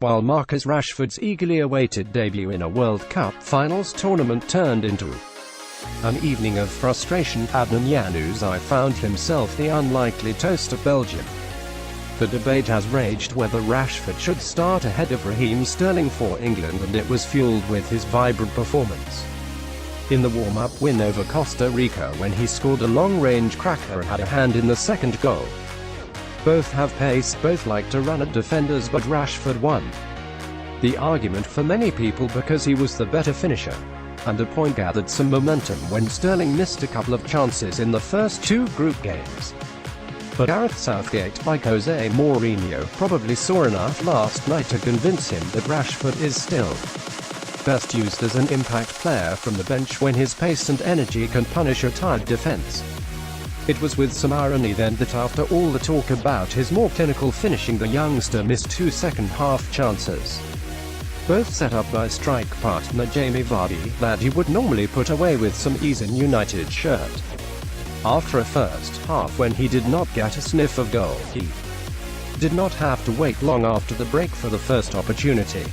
while Marcus Rashford's eagerly awaited debut in a World Cup finals tournament turned into an evening of frustration. Adnan Januzaj found himself the unlikely toast of Belgium. The debate has raged whether Rashford should start ahead of Raheem Sterling for England, and it was fueled with his vibrant performance in the warm-up win over Costa Rica, when he scored a long-range cracker and had a hand in the second goal. Both have pace, both like to run at defenders, but Rashford won the argument for many people because he was the better finisher, and a point gathered some momentum when Sterling missed a couple of chances in the first two group games. But Gareth Southgate, like Jose Mourinho, probably saw enough last night to convince him that Rashford is still best used as an impact player from the bench when his pace and energy can punish a tired defense. It was with some irony then that after all the talk about his more clinical finishing, the youngster missed two second-half chances, both set up by strike partner Jamie Vardy, that he would normally put away with some ease in United's shirt. After a first half when he did not get a sniff of goal, he did not have to wait long after the break for the first opportunity.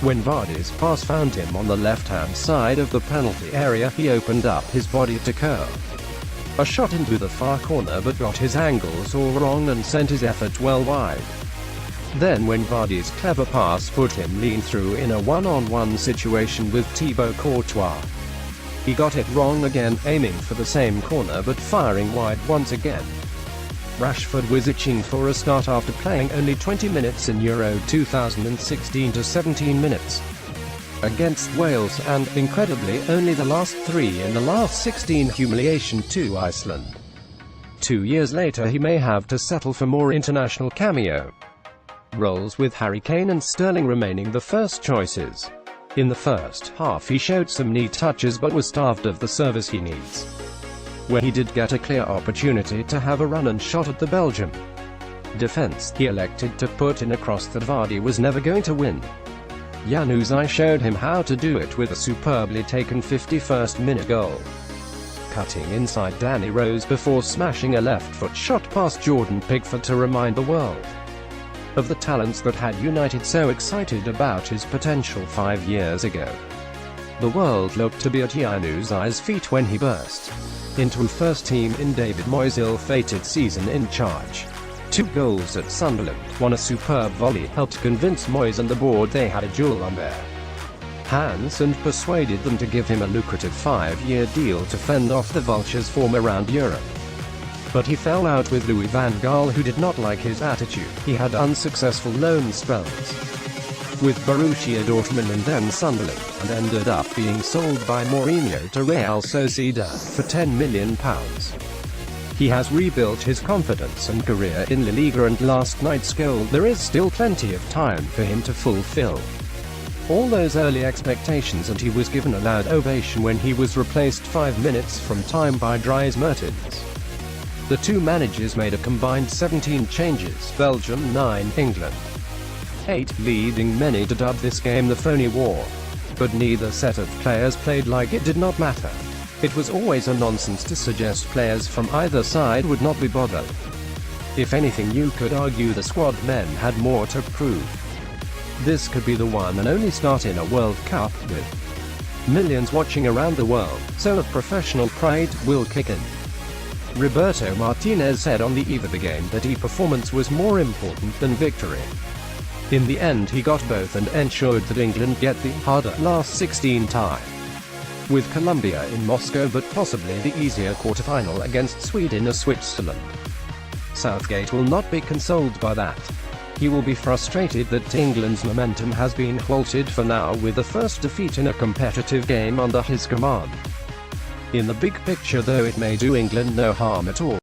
When Vardy's pass found him on the left-hand side of the penalty area, he opened up his body to curl a shot into the far corner, but got his angles all wrong and sent his effort well wide. Then when Vardy's clever pass put him lean through in a one-on-one situation with Thibaut Courtois, he got it wrong again, aiming for the same corner but firing wide once again. Rashford was itching for a start after playing only 20 minutes in Euro 2016 to 17 minutes against Wales, and, incredibly, only the last 3 in the last 16, humiliation to Iceland. 2 years later he may have to settle for more international cameo roles, with Harry Kane and Sterling remaining the first choices. In the first half he showed some neat touches but was starved of the service he needs. When he did get a clear opportunity to have a run and shot at the Belgium defense, he elected to put in a cross that Vardy was never going to win. Januzaj showed him how to do it with a superbly taken 51st-minute goal, cutting inside Danny Rose before smashing a left-foot shot past Jordan Pickford to remind the world of the talents that had United so excited about his potential 5 years ago. The world looked to be at Januzaj's feet when he burst into first team in David Moyes' ill-fated season in charge. 2 goals at Sunderland, one a superb volley, helped convince Moyes and the board they had a jewel on their hands and persuaded them to give him a lucrative 5-year deal to fend off the Vultures' form around Europe. But he fell out with Louis van Gaal, who did not like his attitude. He had unsuccessful loan spells with Borussia Dortmund and then Sunderland, and ended up being sold by Mourinho to Real Sociedad for £10 million. He has rebuilt his confidence and career in La Liga, and last night's goal, there is still plenty of time for him to fulfill all those early expectations, and he was given a loud ovation when he was replaced 5 minutes from time by Dries Mertens. The two managers made a combined 17 changes, Belgium 9, England 8, leading many to dub this game the phony war. But neither set of players played like it did not matter. It was always a nonsense to suggest players from either side would not be bothered. If anything, you could argue the squad men had more to prove. This could be the one and only start in a World Cup, with millions watching around the world, so a professional pride will kick in. Roberto Martinez said on the eve of the game that performance was more important than victory. In the end he got both and ensured that England get the harder last 16 tie with Colombia in Moscow, but possibly the easier quarterfinal against Sweden or Switzerland. Southgate will not be consoled by that. He will be frustrated that England's momentum has been halted for now, with the first defeat in a competitive game under his command. In the big picture though, it may do England no harm at all.